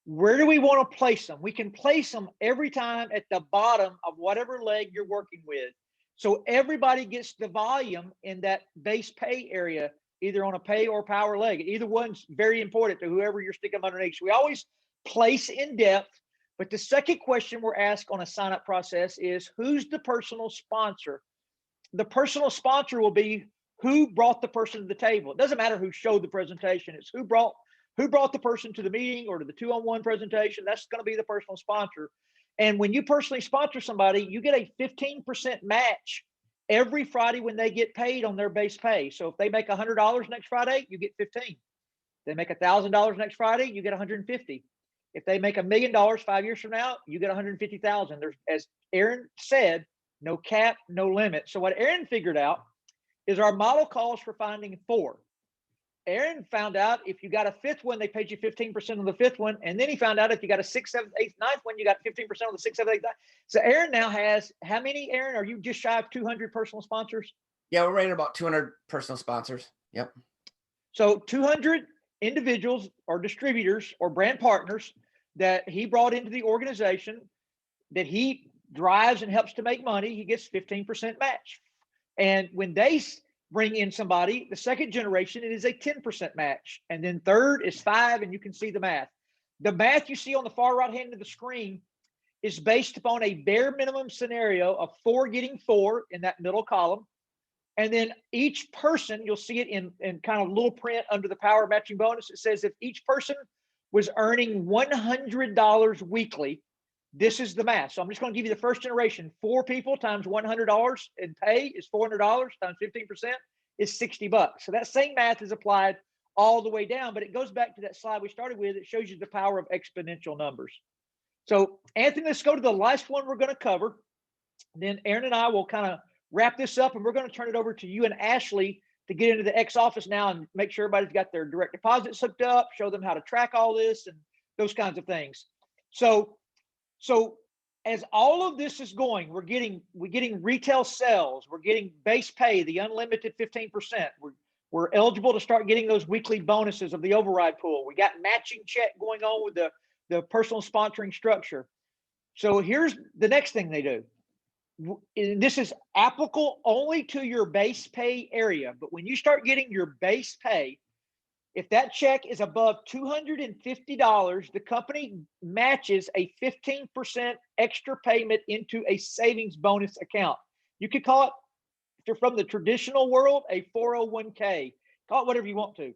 S1: Where do we want to place them? We can place them every time at the bottom of whatever leg you're working with. So everybody gets the volume in that base pay area, either on a pay or power leg. Either one's very important to whoever you're sticking underneath. So we always place in depth. But the second question we're asked on a sign-up process is, who's the personal sponsor? The personal sponsor will be who brought the person to the table. It doesn't matter who showed the presentation. It's who brought the person to the meeting or to the 2-on-1 presentation. That's going to be the personal sponsor. And when you personally sponsor somebody, you get a 15% match every Friday when they get paid on their base pay. So if they make $100 next Friday, you get 15. If they make $1,000 next Friday, you get 150. If they make $1 million 5 years from now, you get 150,000. There's, as Aaron said, no cap, no limit. So what Aaron figured out is our model calls for finding 4. Aaron found out if you got a 5th one, they paid you 15% on the 5th one. And then he found out if you got a 6th, 7th, 8th, 9th one, you got 15% on the 6th, 7th, 8th, 9th. So Aaron now has, how many, Aaron? Are you just shy of 200 personal sponsors?
S2: Yeah, we're right at about 200 personal sponsors. Yep.
S1: So 200 individuals or distributors or brand partners that he brought into the organization that he drives and helps to make money. He gets 15% match. And when they bring in somebody, the 2nd generation, it is a 10% match. And then 3rd is 5, and you can see the math. The math you see on the far right hand of the screen is based upon a bare minimum scenario of 4 getting 4 in that middle column. And then each person, you'll see it in kind of little print under the power matching bonus. It says if each person was earning $100 weekly, this is the math. So I'm just going to give you the 1st generation. 4 people times $100 in pay is $400 times 15% is $60. So that same math is applied all the way down, but it goes back to that slide we started with. It shows you the power of exponential numbers. So Anthony, let's go to the last one we're going to cover. Then Aaron and I will kind of wrap this up, and we're going to turn it over to you and Ashley to get into the X office now and make sure everybody's got their direct deposits hooked up, show them how to track all this and those kinds of things. So as all of this is going, we're getting retail sales, we're getting base pay, the unlimited 15%. We're eligible to start getting those weekly bonuses of the override pool. We got matching check going on with the personal sponsoring structure. So here's the next thing they do. And this is applicable only to your base pay area. But when you start getting your base pay, if that check is above $250, the company matches a 15% extra payment into a savings bonus account. You could call it, if you're from the traditional world, a 401k. Call it whatever you want to.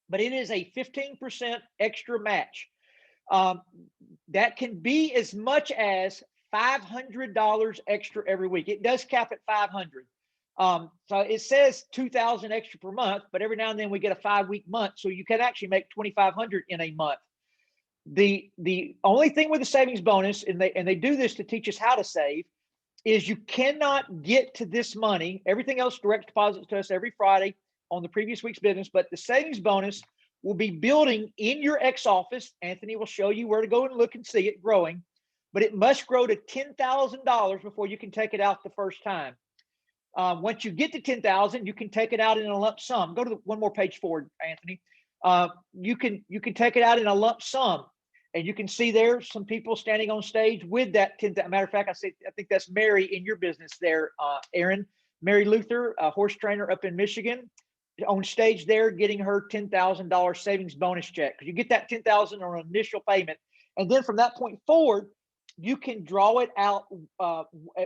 S1: But it is a 15% extra match. That can be as much as $500 extra every week. It does cap at 500. So it says 2,000 extra per month, but every now and then we get a 5-week month, so you can actually make 2,500 in a month. The only thing with the savings bonus, and they do this to teach us how to save, is you cannot get to this money. Everything else direct deposits to us every Friday on the previous week's business, but the savings bonus will be building in your X office. Anthony will show you where to go and look and see it growing, but it must grow to $10,000 before you can take it out the first time. Once you get to 10,000, you can take it out in a lump sum. Go to one more page forward, Anthony. You can take it out in a lump sum, and you can see there some people standing on stage with that 10,000. Matter of fact, I think that's Mary in your business there, Aaron. Mary Luther, a horse trainer up in Michigan, on stage there getting her $10,000 savings bonus check, because you get that 10,000 on an initial payment, and then from that point forward, you can draw it out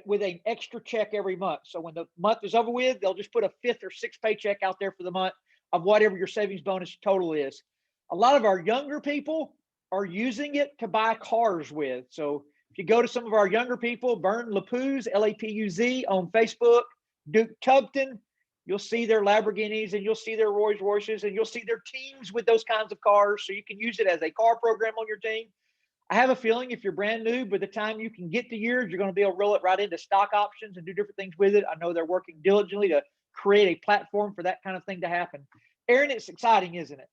S1: with an extra check every month. So when the month is over with, they'll just put a 5th or 6th paycheck out there for the month of whatever your savings bonus total is. A lot of our younger people are using it to buy cars with. So if you go to some of our younger people, Bern Lapuz, Lapuz on Facebook, Duke Tubton, you'll see their Lamborghinis, and you'll see their Rolls Royces, and you'll see their teams with those kinds of cars. So you can use it as a car program on your team. I have a feeling if you're brand new, by the time you can get to years, you're going to be able to roll it right into stock options and do different things with it. I know they're working diligently to create a platform for that kind of thing to happen. Aaron, it's exciting, isn't it?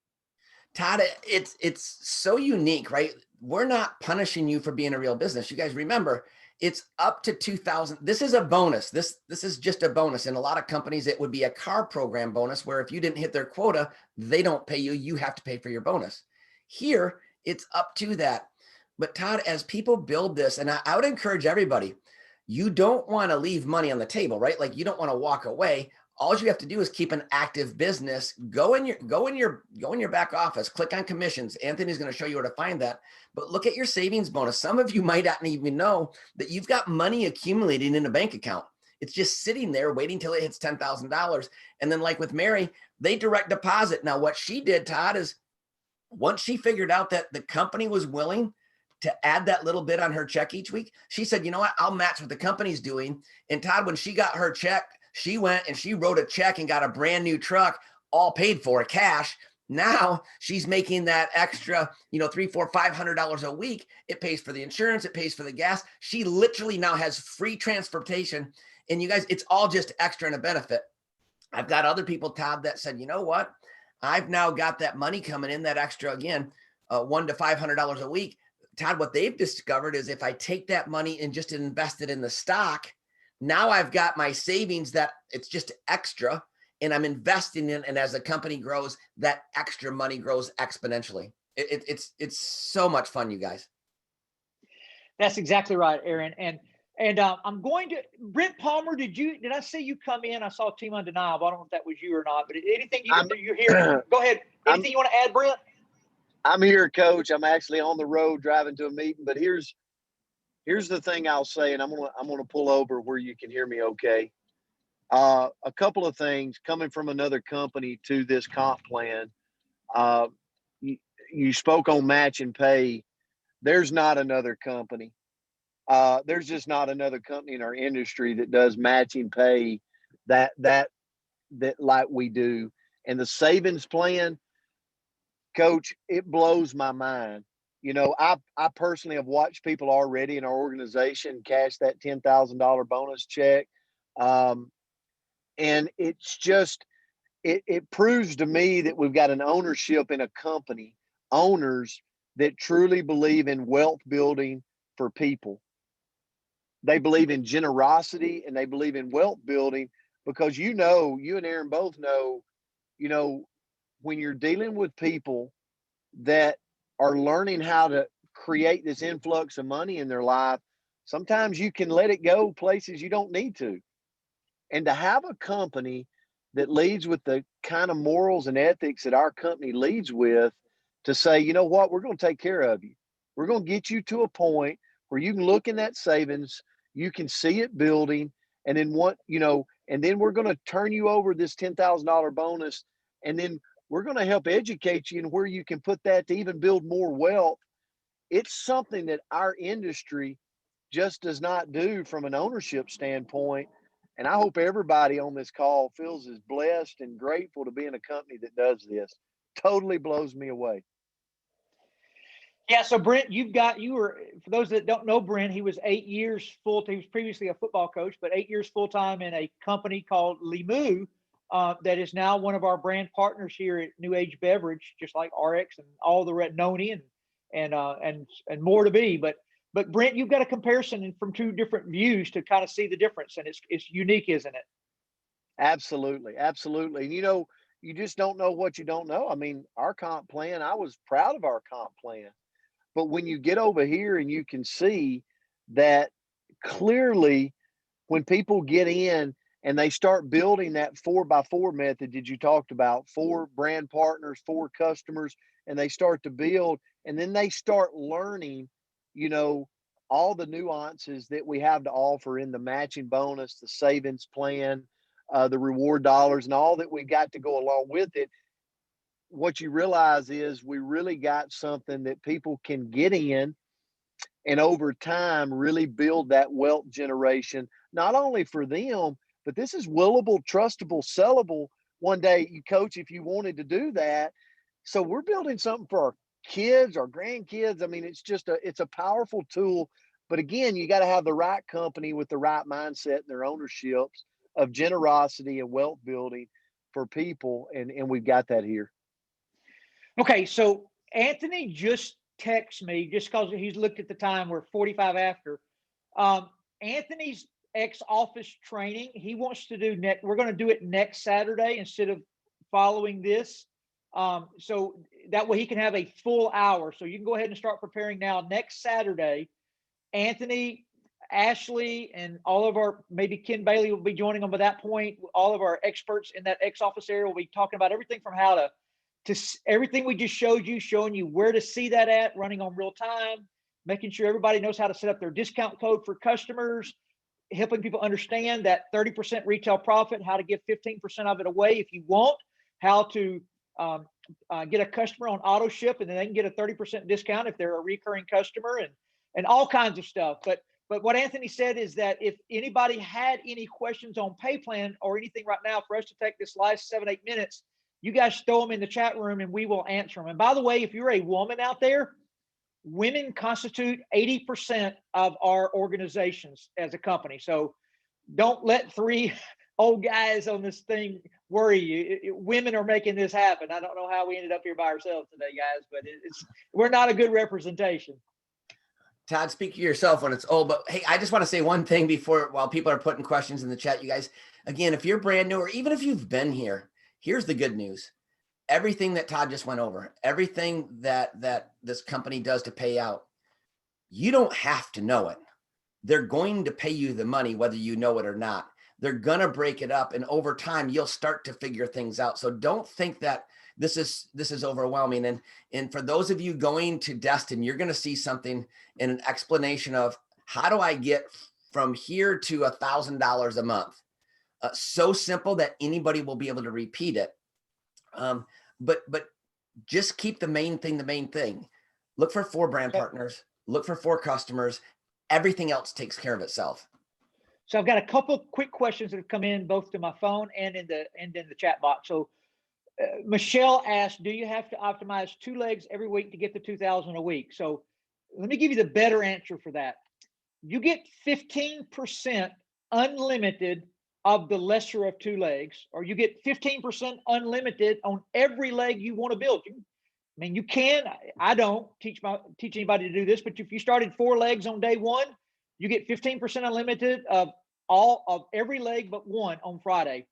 S2: Todd, it's so unique, right? We're not punishing you for being a real business. You guys remember, it's up to 2,000. This is a bonus. This is just a bonus. In a lot of companies, it would be a car program bonus where if you didn't hit their quota, they don't pay you. You have to pay for your bonus. Here, it's up to that. But Todd, as people build this, and I would encourage everybody, you don't want to leave money on the table, right? Like you don't want to walk away. All you have to do is keep an active business. Go in your back office, click on commissions. Anthony's going to show you where to find that. But look at your savings bonus. Some of you might not even know that you've got money accumulating in a bank account. It's just sitting there waiting till it hits $10,000. And then like with Mary, they direct deposit. Now what she did, Todd, is once she figured out that the company was willing to add that little bit on her check each week, she said, you know what, I'll match what the company's doing. And Todd, when she got her check, she went and she wrote a check and got a brand new truck, all paid for cash. Now she's making that extra, $300, $400, $500 a week. It pays for the insurance. It pays for the gas. She literally now has free transportation. And you guys, it's all just extra and a benefit. I've got other people, Todd, that said, you know what, I've now got that money coming in, that extra, again, $100 to $500 a week. Todd, what they've discovered is if I take that money and just invest it in the stock, now I've got my savings that it's just extra and I'm investing in. And as the company grows, that extra money grows exponentially. It's so much fun, you guys.
S1: That's exactly right, Aaron. And I'm going to, Brent Palmer, did I see you come in? I saw Team Undeniable. I don't know if that was you or not, but anything you hear, go ahead. Anything you want to add, Brent?
S3: I'm here, Coach. I'm actually on the road driving to a meeting, but here's the thing I'll say, and I'm gonna pull over where you can hear me okay. A couple of things coming from another company to this comp plan. You spoke on match and pay. There's not another company. There's just not another company in our industry that does matching pay that like we do. And the savings plan, Coach, it blows my mind. I personally have watched people already in our organization cash that $10,000 bonus check. And it's just, it proves to me that we've got an ownership in a company, owners that truly believe in wealth building for people. They believe in generosity and they believe in wealth building because you and Aaron both know, when you're dealing with people that are learning how to create this influx of money in their life, sometimes you can let it go places you don't need to. And to have a company that leads with the kind of morals and ethics that our company leads with, to say, you know what, we're going to take care of you. We're going to get you to a point where you can look in that savings, you can see it building, and then and then we're going to turn you over this $10,000 bonus, and then we're going to help educate you in where you can put that to even build more wealth. It's something that our industry just does not do from an ownership standpoint. And I hope everybody on this call feels as blessed and grateful to be in a company that does this. Totally blows me away.
S1: Yeah. So Brent, you were, for those that don't know Brent, he was 8 years he was previously a football coach, but 8 years full time in a company called Limu, that is now one of our brand partners here at NewAge Beverage, just like RX and all the Noni and more to be. But Brent, you've got a comparison from two different views to kind of see the difference, and it's unique, isn't it?
S3: Absolutely. Absolutely. And you just don't know what you don't know. I mean, our comp plan, I was proud of our comp plan. But when you get over here and you can see that clearly, when people get in and they start building that 4x4 method that you talked about, 4 brand partners, 4 customers, and they start to build, and then they start learning, all the nuances that we have to offer in the matching bonus, the savings plan, the reward dollars, and all that we got to go along with it. What you realize is we really got something that people can get in and over time really build that wealth generation, not only for them, but this is willable, trustable, sellable one day, coach, if you wanted to do that. So we're building something for our kids, our grandkids. I mean, it's a powerful tool. But again, you got to have the right company with the right mindset and their ownerships of generosity and wealth building for people. And we've got that here.
S1: Okay, so Anthony just texted me just because he's looked at the time. We're 45 after. Anthony's ex-office training, he wants to do we're going to do it next Saturday instead of following this. So that way he can have a full hour. So you can go ahead and start preparing now. Next Saturday, Anthony, Ashley, and all of our, maybe Ken Bailey will be joining them by that point. All of our experts in that ex-office area will be talking about everything from how to everything we just showed you, showing you where to see that at, running on real time, making sure everybody knows how to set up their discount code for customers, helping people understand that 30% retail profit, how to give 15% of it away if you want, how to get a customer on auto ship, and then they can get a 30% discount if they're a recurring customer, and all kinds of stuff. But what Anthony said is that if anybody had any questions on pay plan or anything right now for us to take this last 7-8 minutes, you guys throw them in the chat room and we will answer them. And by the way, if you're a woman out there, women constitute 80% of our organizations as a company. So don't let 3 old guys on this thing worry you. Women are making this happen. I don't know how we ended up here by ourselves today, guys, but we're not a good representation.
S2: Todd, speak for yourself when it's old, but hey, I just want to say one thing while people are putting questions in the chat, you guys, again, if you're brand new or even if you've been here, here's the good news. Everything that Todd just went over, everything that this company does to pay out, you don't have to know it. They're going to pay you the money, whether you know it or not. They're going to break it up. And over time, you'll start to figure things out. So don't think that this is overwhelming. And for those of you going to Destin, you're going to see something in an explanation of how do I get from here to $1,000 a month? So simple that anybody will be able to repeat it. But just keep the main thing. Look for 4 brand partners, look for 4 customers. Everything else takes care of itself.
S1: So I've got a couple quick questions that have come in both to my phone and in the chat box. So Michelle asked, do you have to optimize 2 legs every week to get the 2,000 a week? So let me give you the better answer for that. You get 15% unlimited of the lesser of 2 legs, or you get 15% unlimited on every leg you want to build. I mean, you can, I don't teach anybody to do this, but if you started 4 legs on day 1, you get 15% unlimited of every leg but 1 on Friday.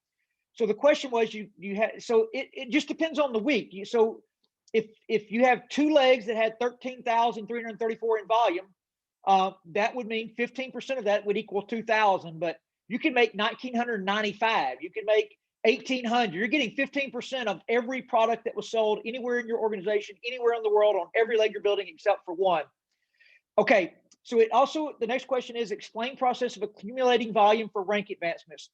S1: So the question was, you had, so it just depends on the week. So if you have two legs that had 13,334 in volume, that would mean 15% of that would equal 2,000. But you can make 1,995. You can make 1,800. You're getting 15% of every product that was sold anywhere in your organization, anywhere in the world, on every leg you're building except for one. Okay, so it also, the next question is explain process of accumulating volume for rank advancements.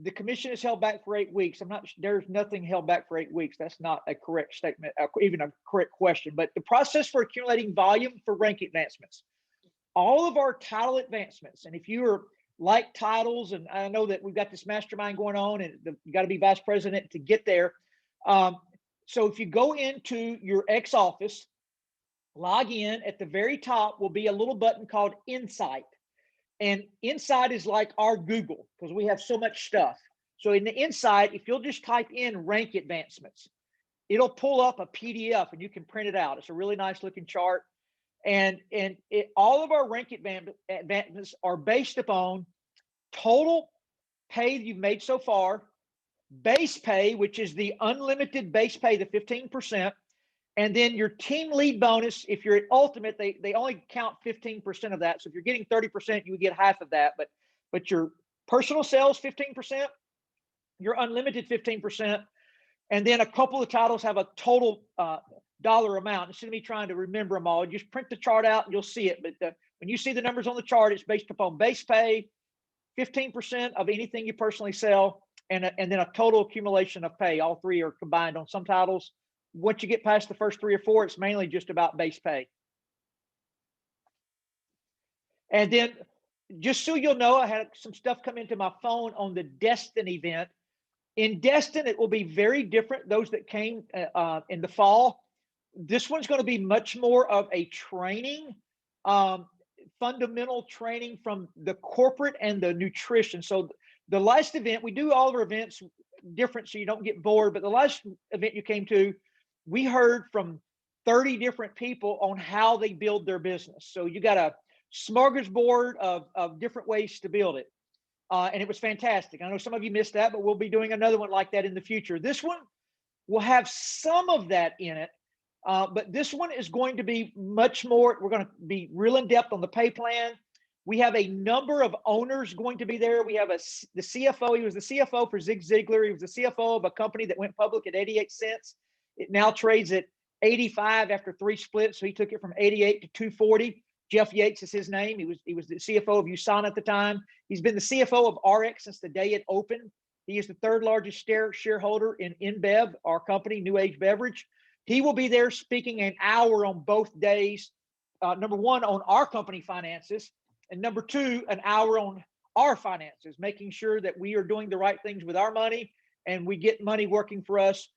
S1: The commission is held back for 8 weeks. There's nothing held back for 8 weeks. That's not a correct statement, even a correct question. But the process for accumulating volume for rank advancements, all of our title advancements, and if you are like titles, and I know that we've got this mastermind going on, and you got to be vice president to get there. So if you go into your X office, log in, at the very top will be a little button called Insight. And Insight is like our Google because we have so much stuff. So in the Insight, if you'll just type in rank advancements, it'll pull up a PDF and you can print it out. It's a really nice looking chart. And all of our rank advancements are based upon total pay you've made so far, base pay, which is the unlimited base pay, the 15%, and then your team lead bonus. If you're at ultimate, they only count 15% of that. So if you're getting 30%, you would get half of that. But your personal sales 15%, your unlimited 15%, and then a couple of titles have a total dollar amount. Instead of me trying to remember them all, just print the chart out and you'll see it. But when you see the numbers on the chart, it's based upon base pay, 15% of anything you personally sell, and then a total accumulation of pay. All three are combined on some titles. Once you get past the first 3 or 4, it's mainly just about base pay. And then, just so you'll know, I had some stuff come into my phone on the Destin event. In Destin, it will be very different. Those that came in the fall, this one's going to be much more of a training, fundamental training from the corporate and the nutrition. So the last event, we do all of our events different so you don't get bored, but the last event you came to, we heard from 30 different people on how they build their business. So you got a smorgasbord of different ways to build it. And it was fantastic. I know some of you missed that, but we'll be doing another one like that in the future. This one will have some of that in it, but this one is going to be much more. We're going to be real in depth on the pay plan. We have a number of owners going to be there. We have the CFO. He was the CFO for Zig Ziglar. He was the CFO of a company that went public at 88 cents. It now trades at 85 after 3 splits. So he took it from 88 to 240. Jeff Yates is his name. He was the CFO of USANA at the time. He's been the CFO of RX since the day it opened. He is the 3rd largest shareholder in InBev, our company, NewAge Beverage. He will be there speaking an hour on both days. Number 1, on our company finances, and number 2, an hour on our finances, making sure that we are doing the right things with our money and we get money working for us.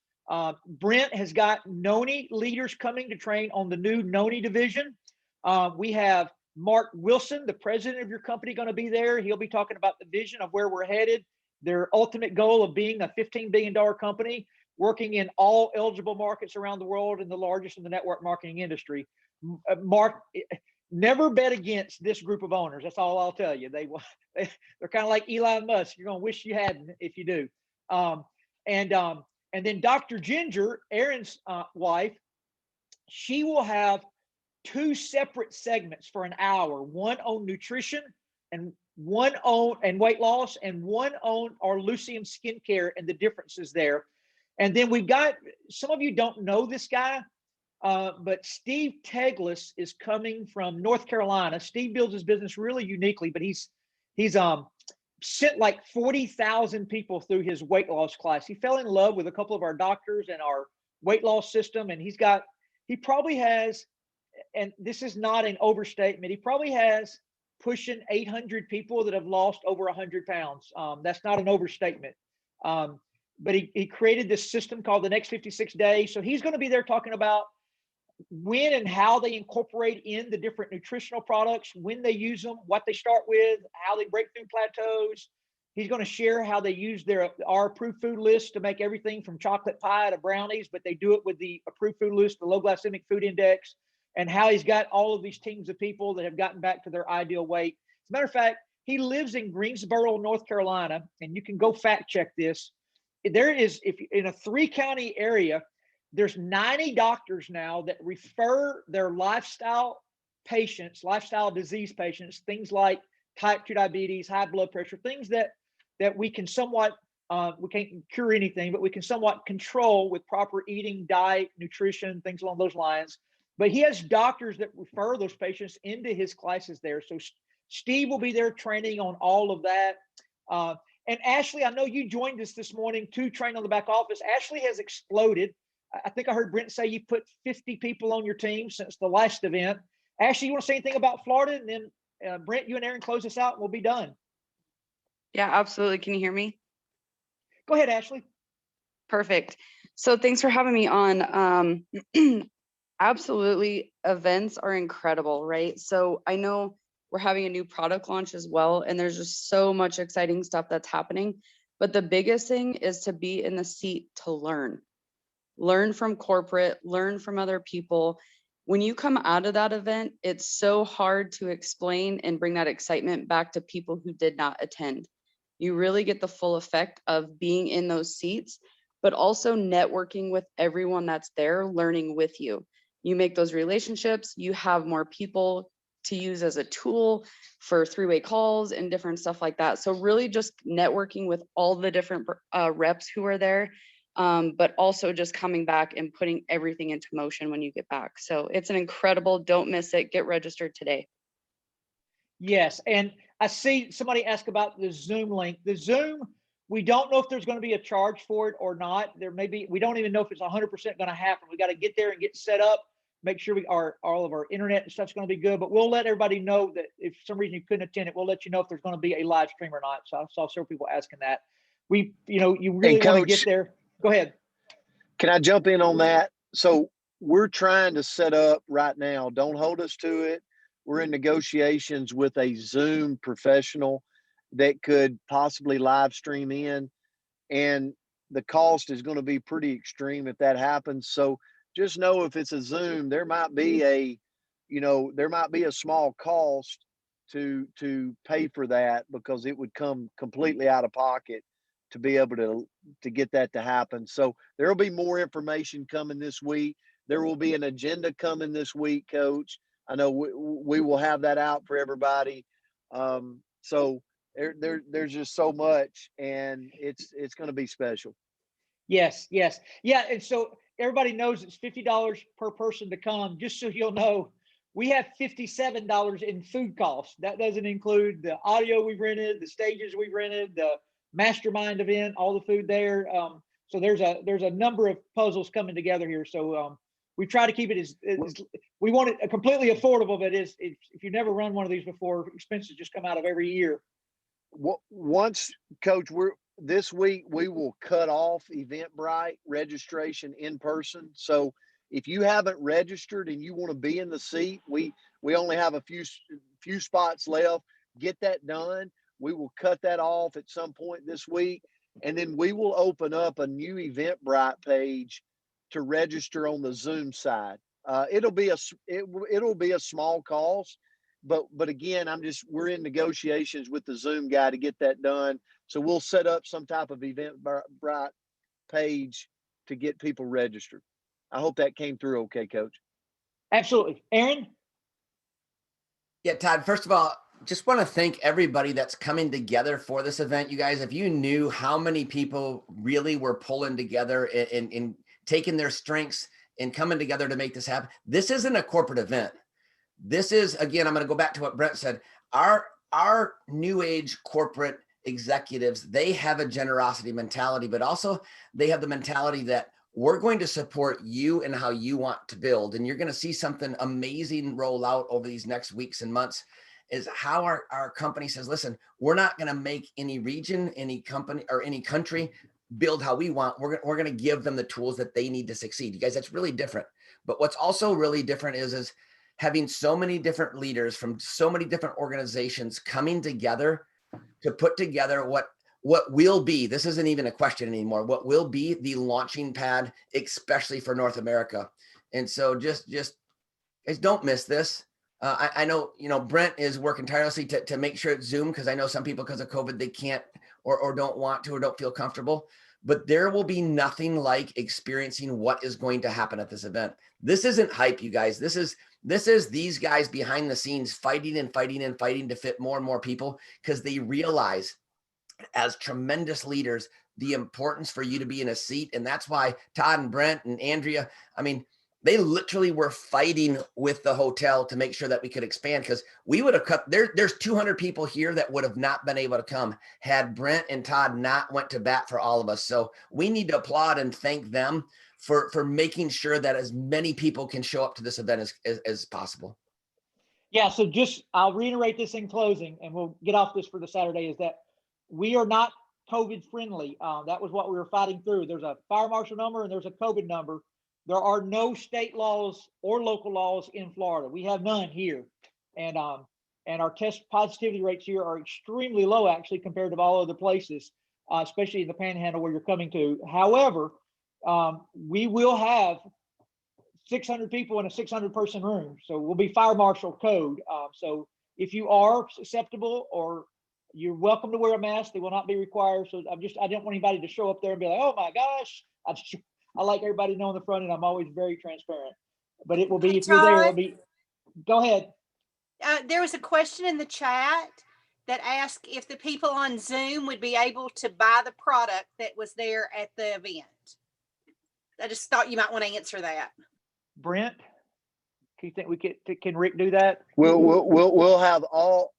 S1: Brent has got Noni leaders coming to train on the new Noni division. We have Mark Wilson, the president of your company, going to be there. He'll be talking about the vision of where we're headed, their ultimate goal of being a $15 billion company, working in all eligible markets around the world and the largest in the network marketing industry. Mark, never bet against this group of owners. That's all I'll tell you. They're kind of like Elon Musk. You're going to wish you hadn't if you do. And then Dr. Ginger, Aaron's wife, she will have 2 separate segments for an hour, one on nutrition and one on weight loss, and one on our Lucium skincare and the differences there. And then we've got, some of you don't know this guy, but Steve Teglis is coming from North Carolina. Steve builds his business really uniquely, but he's sent like 40,000 people through his weight loss class. He fell in love with a couple of our doctors and our weight loss system. And he probably has, and this is not an overstatement, he probably has pushing 800 people that have lost over 100 pounds. That's not an overstatement. But he created this system called the Next 56 Days. So he's going to be there talking about when and how they incorporate in the different nutritional products, when they use them, what they start with, how they break through plateaus. He's going to share how they use our approved food list to make everything from chocolate pie to brownies, but they do it with the approved food list, the low glycemic food index, and how he's got all of these teams of people that have gotten back to their ideal weight. As a matter of fact, he lives in Greensboro, North Carolina, and you can go fact check this. There is, if in a 3-county area, There's 90 doctors now that refer their lifestyle patients, lifestyle disease patients, things like type 2 diabetes, high blood pressure, things that we can somewhat, we can't cure anything, but we can somewhat control with proper eating, diet, nutrition, things along those lines. But he has doctors that refer those patients into his classes there. So Steve will be there training on all of that. And Ashley, I know you joined us this morning to train on the back office. Ashley has exploded. I think I heard Brent say you put 50 people on your team since the last event. Ashley, you want to say anything about Florida? And then Brent, you and Aaron close us out and we'll be done.
S4: Yeah, absolutely. Can you hear me?
S1: Go ahead, Ashley.
S4: Perfect. So thanks for having me on. Absolutely. Events are incredible, right? So I know we're having a new product launch as well, and there's just so much exciting stuff that's happening. But the biggest thing is to be in the seat to learn from corporate, learn from other people. When you come out of that event, it's so hard to explain and bring that excitement back to people who did not attend. You really get the full effect of being in those seats, but also networking with everyone that's there, learning with you. You make those relationships, you have more people to use as a tool for three-way calls and different stuff like that. So really just networking with all the different reps who are there, but also just coming back and putting everything into motion when you get back. So it's an incredible, don't miss it, get registered today.
S1: Yes, and I see somebody ask about the Zoom link. The Zoom, we don't know if there's going to be a charge for it or not. There may be, we don't even know if it's 100% going to happen. We got to get there and get set up, make sure all of our internet and stuff's going to be good, but we'll let everybody know that if for some reason you couldn't attend it, we'll let you know if there's going to be a live stream or not. So I saw several people asking that. You really want to get there. Go ahead.
S3: Can I jump in on that? So we're trying to set up right now. Don't hold us to it. We're in negotiations with a Zoom professional that could possibly live stream in, and the cost is going to be pretty extreme if that happens. So just know if it's a Zoom, there might be a small cost to pay for that, because it would come completely out of pocket to be able to get that to happen. So there will be more information coming this week. There will be an agenda coming this week, Coach. I know we will have that out for everybody. So there's just so much, and it's going to be special.
S1: Yes. Yeah. And so everybody knows it's $50 per person to come. Just so you'll know, we have $57 in food costs. That doesn't include the audio we've rented, the stages we've rented, the mastermind event, all the food there. So there's a number of puzzles coming together here. So we try to keep it as we want it completely affordable, but if you've never run one of these before, expenses just come out of every year.
S3: Once, Coach, this week we will cut off Eventbrite registration in person. So if you haven't registered and you want to be in the seat, we only have a few spots left. Get that done. We will cut that off at some point this week, and then we will open up a new Eventbrite page to register on the Zoom side. It'll be a small cost, but again, we're in negotiations with the Zoom guy to get that done. So we'll set up some type of Eventbrite page to get people registered. I hope that came through okay, Coach.
S1: Absolutely. Aaron?
S2: Yeah, Todd, first of all, just want to thank everybody that's coming together for this event. You guys, if you knew how many people really were pulling together and taking their strengths and coming together to make this happen. This isn't a corporate event. This is, again, I'm going to go back to what Brent said. Our new age corporate executives, they have a generosity mentality, but also they have the mentality that we're going to support you and how you want to build. And you're going to see something amazing roll out over these next weeks and months, is how our company says, listen, we're not going to make any region, any company, or any country build how we want. We're going to give them the tools that they need to succeed. You guys, that's really different. But what's also really different is having so many different leaders from so many different organizations coming together to put together what will be, this isn't even a question anymore, what will be the launching pad, especially for North America. And so just guys, don't miss this. I know, Brent is working tirelessly to make sure it's Zoom, because I know some people, because of COVID, they can't or don't want to or don't feel comfortable. but there will be nothing like experiencing what is going to happen at this event. This isn't hype, you guys. This is these guys behind the scenes fighting and fighting and fighting to fit more and more people, because they realize, as tremendous leaders, the importance for you to be in a seat. And that's why Todd and Brent and Andrea, I mean, they literally were fighting with the hotel to make sure that we could expand, because we would have cut there's 200 people here that would have not been able to come had Brent and Todd not went to bat for all of us. So we need to applaud and thank them for making sure that as many people can show up to this event as possible.
S1: Yeah, so I'll reiterate this in closing, and we'll get off this for the Saturday, is that we are not COVID friendly. That was what we were fighting through. There's a fire marshal number and there's a COVID number. There are no state laws or local laws in Florida. We have none here. And our test positivity rates here are extremely low, actually, compared to all other places, especially in the Panhandle where you're coming to. However, we will have 600 people in a 600-person room. So we'll be fire marshal code. So if you are susceptible, or you're welcome to wear a mask, they will not be required. So I don't want anybody to show up there and be like, oh my gosh. I like everybody to know in the front, and I'm always very transparent. But it will be, if you're there, it'll be, go ahead.
S5: There was a question in the chat that asked if the people on Zoom would be able to buy the product that was there at the event. I just thought you might want to answer that.
S1: Brent, do you think can Rick do that?
S3: We'll have all.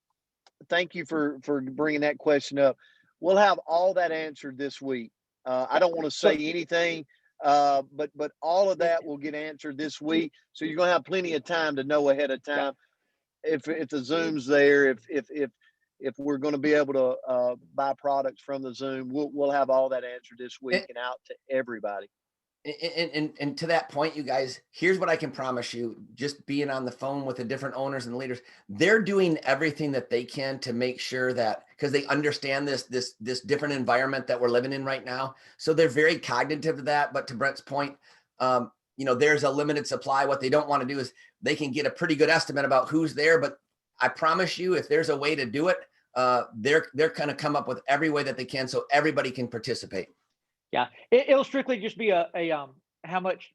S3: Thank you for bringing that question up. We'll have all that answered this week. I don't want to say anything, but all of that will get answered this week. So you're going to have plenty of time to know ahead of time if the Zoom's there, if we're going to be able to buy products from the Zoom. We'll have all that answered this week and out to everybody.
S2: And to that point, you guys, here's what I can promise you, just being on the phone with the different owners and leaders, they're doing everything that they can to make sure that, because they understand this different environment that we're living in right now. So they're very cognitive of that. But to Brent's point, there's a limited supply. What they don't want to do is they can get a pretty good estimate about who's there. But I promise you, if there's a way to do it, they're going to come up with every way that they can so everybody can participate.
S1: Yeah, it'll strictly just be a how much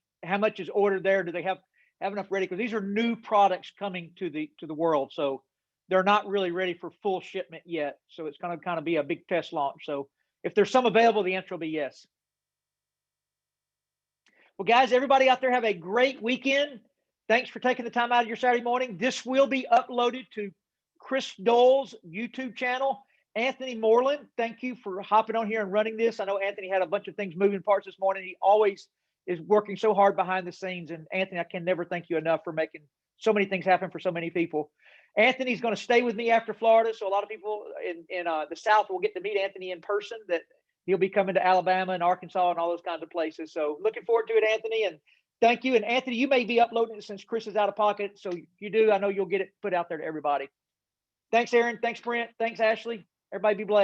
S1: is ordered there. Do they have enough ready? Because these are new products coming to the world, so they're not really ready for full shipment yet. So it's going to kind of be a big test launch. So if there's some available, the answer will be yes. Well, guys, everybody out there, have a great weekend. Thanks for taking the time out of your Saturday morning. This will be uploaded to Chris Dole's YouTube channel. Anthony Moreland, thank you for hopping on here and running this. I know Anthony had a bunch of things moving parts this morning. He always is working so hard behind the scenes. And Anthony, I can never thank you enough for making so many things happen for so many people. Anthony's going to stay with me after Florida. So a lot of people in the South will get to meet Anthony in person. That he'll be coming to Alabama and Arkansas and all those kinds of places. So looking forward to it, Anthony. And thank you. And Anthony, you may be uploading it since Chris is out of pocket. So if you do, I know you'll get it put out there to everybody. Thanks, Aaron. Thanks, Brent. Thanks, Ashley. Everybody be blessed.